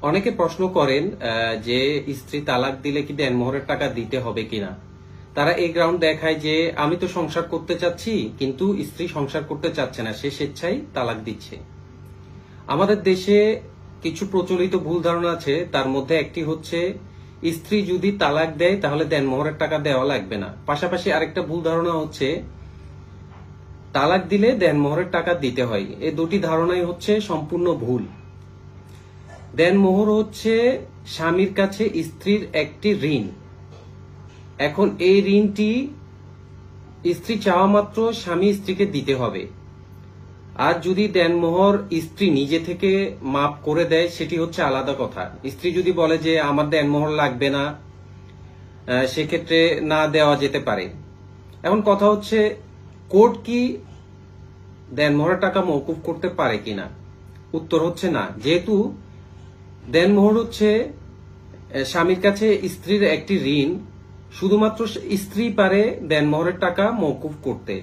অনেকে প্রশ্ন করেন যে স্ত্রী তালাক দিলে কি দেনমোহরের টাকা দিতে হবে কিনা। তারা এই গ্রাউন্ড দেখায় যে আমি তো সংসার করতে চাচ্ছি, কিন্তু স্ত্রী সংসার করতে চাচ্ছে না, সে স্বেচ্ছায় তালাক দিচ্ছে। আমাদের দেশে কিছু প্রচলিত ভুল ধারণা আছে, তার মধ্যে একটি হচ্ছে স্ত্রী যদি তালাক দেয় তাহলে দেনমোহরের টাকা দেওয়া লাগবে না। পাশাপাশি আরেকটা ভুল ধারণা হচ্ছে তালাক দিলে দেনমোহরের টাকা দিতে হয়। এই দুটি ধারণাই হচ্ছে সম্পূর্ণ ভুল। দেনমোহর হচ্ছে স্বামীর কাছে স্ত্রীর একটি ঋণ। এখন এই ঋণটি স্ত্রী চাওয়া মাত্র স্বামী স্ত্রীকে দিতে হবে। আর যদি দেনমোহর স্ত্রী নিজে থেকে মাফ করে দেয় সেটি হচ্ছে আলাদা কথা। স্ত্রী যদি বলে যে আমার দেনমোহর লাগবে না, সেক্ষেত্রে না দেওয়া যেতে পারে। এখন কথা হচ্ছে কোর্ট কি দেনমোহরের টাকা মওকুফ করতে পারে কিনা? উত্তর হচ্ছে না, যেহেতু দেনমোহর হচ্ছে স্বামীর কাছে স্ত্রীর একটি ঋণ। শুধুমাত্র স্ত্রী পারে দেনমোহরের টাকা মওকুফ করতে।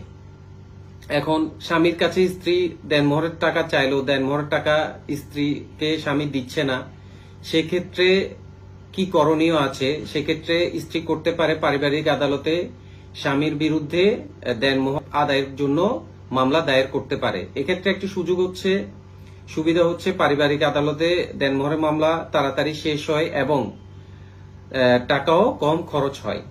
এখন স্বামীর কাছে স্ত্রী দেনমোহরের টাকা চাইলেও দেনমোহরের টাকা স্ত্রীকে স্বামী দিচ্ছে না, সেক্ষেত্রে কি করণীয় আছে? সেক্ষেত্রে স্ত্রী করতে পারে পারিবারিক আদালতে স্বামীর বিরুদ্ধে দেনমোহর আদায়ের জন্য মামলা দায়ের করতে পারে। এক্ষেত্রে একটি সুবিধা হচ্ছে পারিবারিক আদালতে দেনমোহরের মামলা তাড়াতাড়ি শেষ হয় এবং টাকাও কম খরচ হয়।